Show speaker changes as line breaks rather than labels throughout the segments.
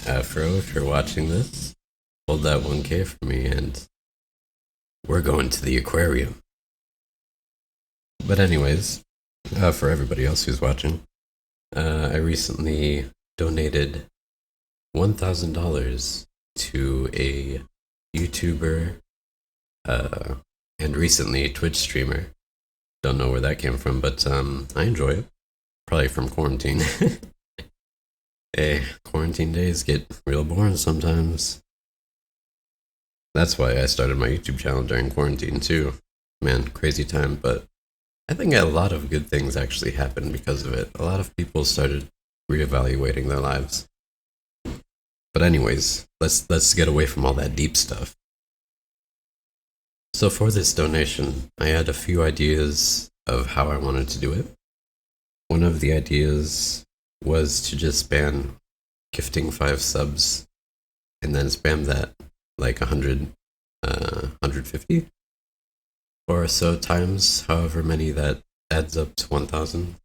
Afro, if you're watching this, hold that 1K for me and we're going to the aquarium. But, anyways, for everybody else who's watching, I recently donated $1,000 to a YouTuber and recently a Twitch streamer. Don't know where that came from, but I enjoy it. Probably from quarantine. Hey, quarantine days get real boring sometimes. That's why I started my YouTube channel during quarantine too. Man, crazy time, but I think a lot of good things actually happened because of it. A lot of people started reevaluating their lives. But anyways, let's get away from all that deep stuff. So for this donation, I had a few ideas of how I wanted to do it. One of the ideas was to just ban gifting 5 subs and then spam that like 150 or so times, however many that adds up to 1,000.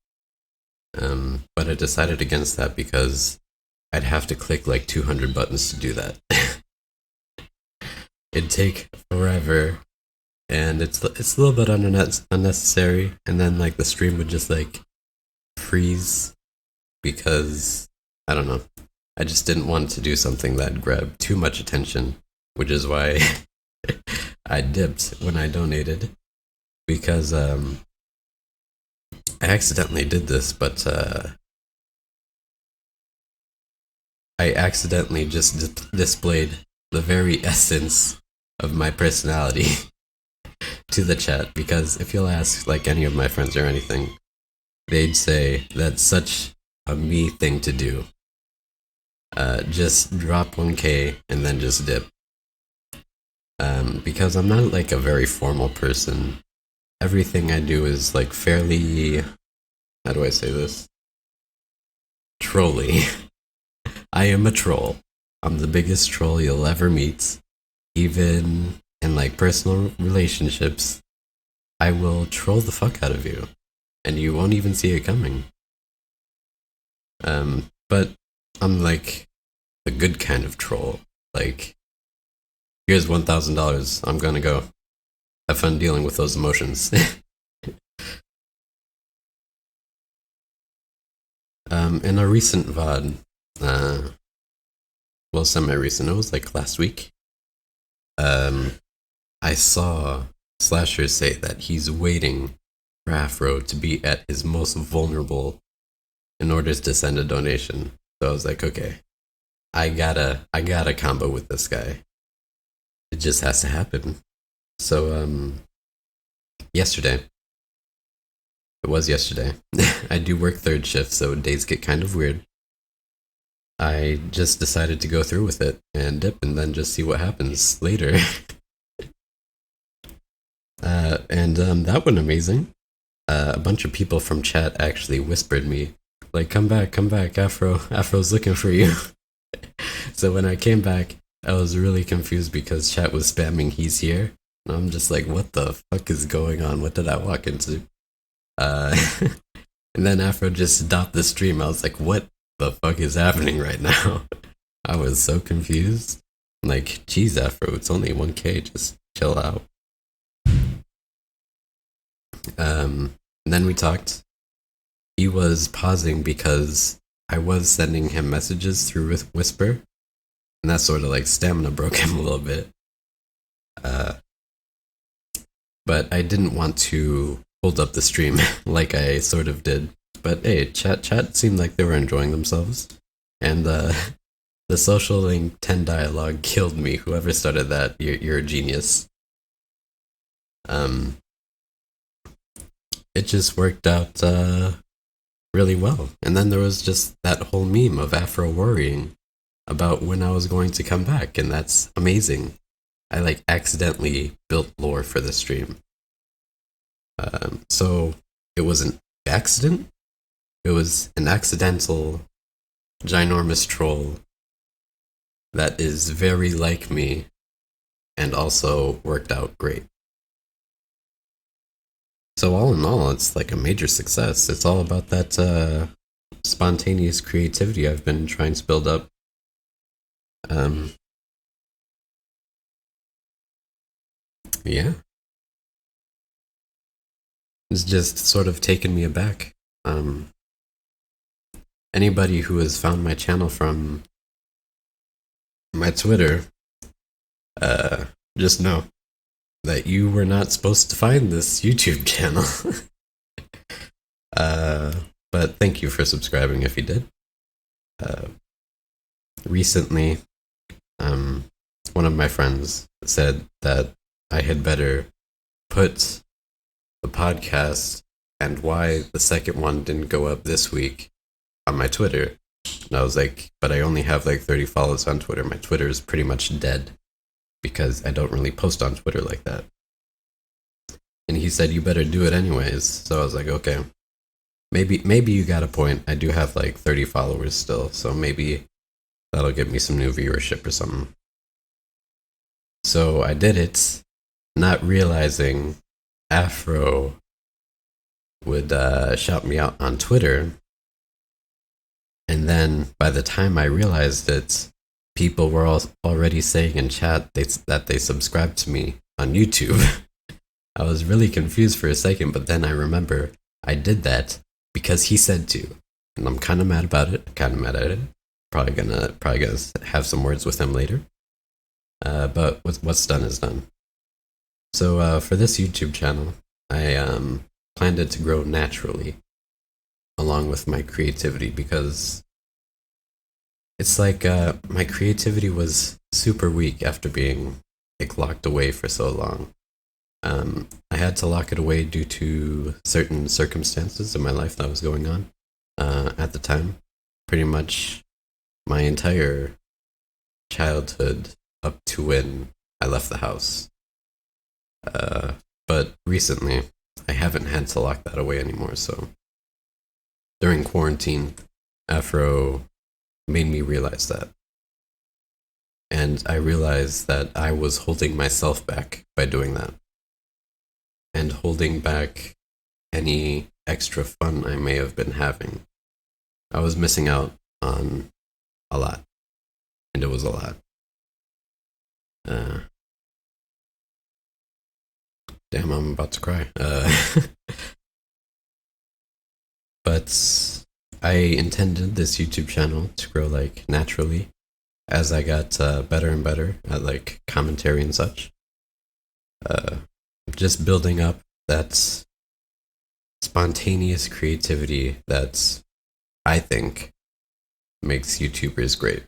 But I decided against that because I'd have to click like 200 buttons to do that. It'd take forever, and it's a little bit unnecessary. And then like the stream would just like freeze because I don't know. I just didn't want to do something that grabbed too much attention, which is why I dipped when I donated, because I accidentally did this, but I accidentally just displayed the very essence of my personality to the chat, because if you'll ask like any of my friends or anything, they'd say that's such a me thing to do. Just drop 1K and then just dip. Because I'm not like a very formal person. Everything I do is like fairly, how do I say this? Trolly. I am a troll. I'm the biggest troll you'll ever meet. Even in like personal relationships, I will troll the fuck out of you, and you won't even see it coming. But I'm like the good kind of troll. Like, here's $1,000. I'm gonna go. Have fun dealing with those emotions. In a recent VOD, well, semi-recent, it was like last week, I saw Slasher say that he's waiting for Afro to be at his most vulnerable in order to send a donation. So I was like, okay, I gotta combo with this guy. It just has to happen. So, yesterday, it was yesterday, I do work third shift, so days get kind of weird. I just decided to go through with it and dip and then just see what happens later. And that went amazing. A bunch of people from chat actually whispered me, like, come back, Afro's looking for you. So when I came back, I was really confused because chat was spamming he's here. And I'm just like, what the fuck is going on? What did I walk into? And then Afro just stopped the stream. I was like, what the fuck is happening right now? I was so confused. I'm like, geez, Afro, it's only 1K, just chill out. And then we talked. He was pausing because I was sending him messages through Whisper, and that sort of like stamina broke him a little bit. But I didn't want to hold up the stream like I sort of did. But hey, chat seemed like they were enjoying themselves, and the social link 10 dialogue killed me. Whoever started that, you're a genius. It just worked out really well. And then there was just that whole meme of Afro worrying about when I was going to come back, and that's amazing. I like accidentally built lore for the stream. So it was an accident. It was an accidental, ginormous troll that is very like me and also worked out great. So all in all, it's like a major success. It's all about that spontaneous creativity I've been trying to build up. Um, yeah, it's just sort of taken me aback. Um, Anybody who has found my channel from my Twitter, uh, just know that you were not supposed to find this YouTube channel. uh, but thank you for subscribing if you did. Uh, Recently, um, one of my friends said that I had better put the podcast and why the second one didn't go up this week on my Twitter. And I was like, but I only have like 30 follows on Twitter. My Twitter is pretty much dead because I don't really post on Twitter like that. And he said, you better do it anyways. So I was like, okay, maybe you got a point. I do have like 30 followers still. So maybe that'll get me some new viewership or something. So I did it, not realizing Afro would shout me out on Twitter. And then by the time I realized it, people were already saying in chat that they subscribed to me on YouTube. I was really confused for a second, but then I remember I did that because he said to. And I'm kind of mad about it, kind of mad at it. Probably gonna have some words with him later. But what's done is done. So for this YouTube channel, I planned it to grow naturally along with my creativity because it's like my creativity was super weak after being like locked away for so long. I had to lock it away due to certain circumstances in my life that was going on at the time. Pretty much my entire childhood up to when I left the house. But recently, I haven't had to lock that away anymore. So during quarantine, Afro made me realize that. And I realized that I was holding myself back by doing that. And holding back any extra fun I may have been having. I was missing out on a lot. And it was a lot. Damn, I'm about to cry. But I intended this YouTube channel to grow like naturally as I got better and better at like commentary and such. Just building up that spontaneous creativity that I think makes YouTubers great.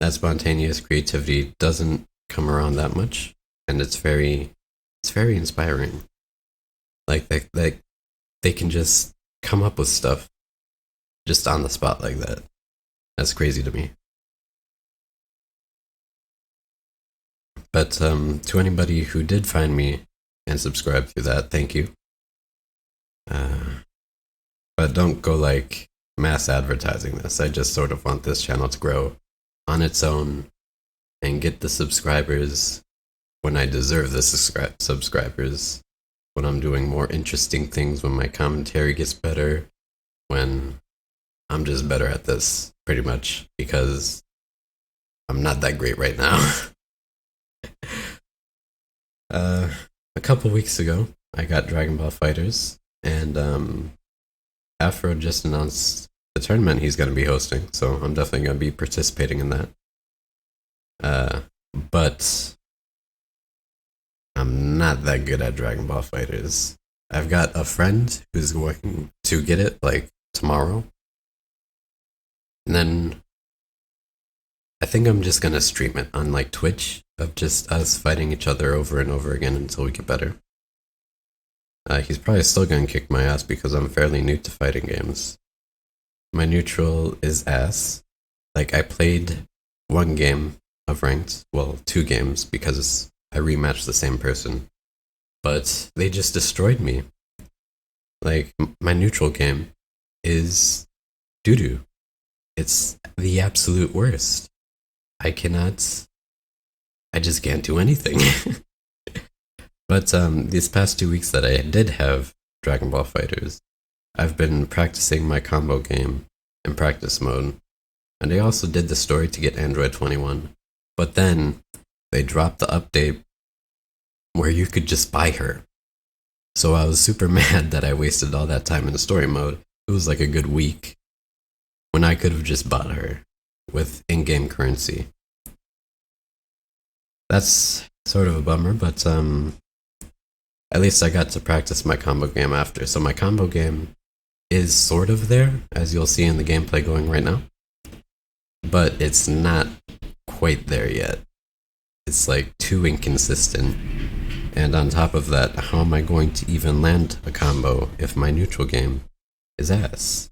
That spontaneous creativity doesn't come around that much, and it's very inspiring. Like they can just come up with stuff just on the spot like that. That's crazy to me. But to anybody who did find me and subscribe through that, thank you. But don't go like mass advertising this. I just sort of want this channel to grow on its own and get the subscribers when I deserve the subscribers, when I'm doing more interesting things, when my commentary gets better, when I'm just better at this, pretty much, because I'm not that great right now. A couple weeks ago, I got Dragon Ball FighterZ, and Afro just announced the tournament he's going to be hosting, so I'm definitely going to be participating in that. But I'm not that good at Dragon Ball FighterZ. I've got a friend who's going to get it like tomorrow. And then I think I'm just gonna stream it on like Twitch of just us fighting each other over and over again until we get better. He's probably still gonna kick my ass because I'm fairly new to fighting games. My neutral is ass. Like I played one game of ranked, well, 2 games because I rematched the same person, but they just destroyed me. Like my neutral game is doo-doo. It's the absolute worst. I just can't do anything. But these past 2 weeks that I did have Dragon Ball FighterZ, I've been practicing my combo game in practice mode, And they also did the story to get Android 21. But then they dropped the update where you could just buy her. So I was super mad that I wasted all that time in story mode. It was like a good week when I could have just bought her with in-game currency. That's sort of a bummer, but at least I got to practice my combo game after. So my combo game is sort of there, as you'll see in the gameplay going right now. But it's not quite there yet. It's like too inconsistent. And on top of that, how am I going to even land a combo if my neutral game is ass?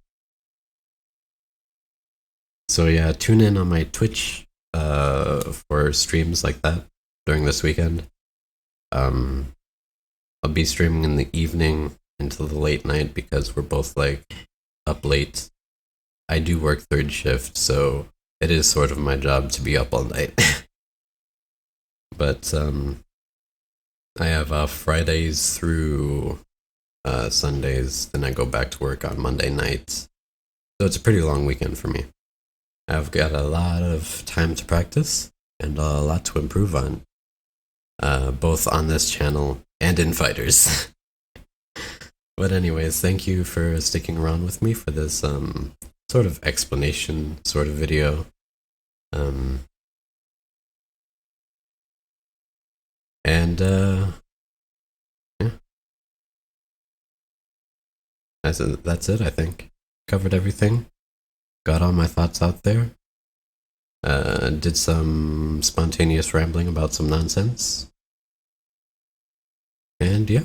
So yeah, tune in on my Twitch for streams like that during this weekend. I'll be streaming in the evening into the late night because we're both like up late. I do work third shift, so it is sort of my job to be up all night. But I have Fridays through Sundays, then I go back to work on Monday nights. So it's a pretty long weekend for me. I've got a lot of time to practice and a lot to improve on, both on this channel and in fighters. But anyways, thank you for sticking around with me for this sort of explanation sort of video. Yeah, that's it, I think. Covered everything. Got all my thoughts out there. Did some spontaneous rambling about some nonsense. And yeah.